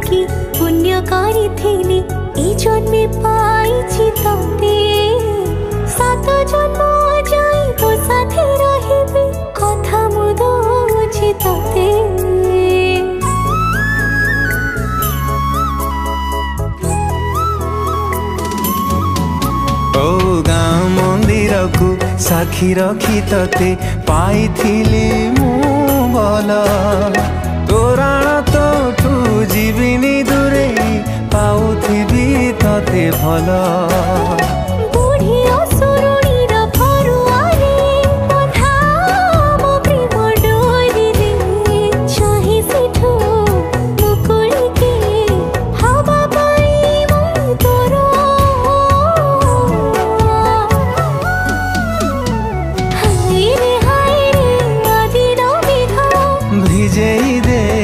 कि पुण्य करिथिली ए जन्मे पाइछि तते सात जन्म जाई तो साथे रहिबे कथा मु दउछि तते। ओ गाँ मंदिर को साक्षी रखी तते पाइथिली मु भल तोराण तोठू जीविनी दूरे पाउथिबी तते भल।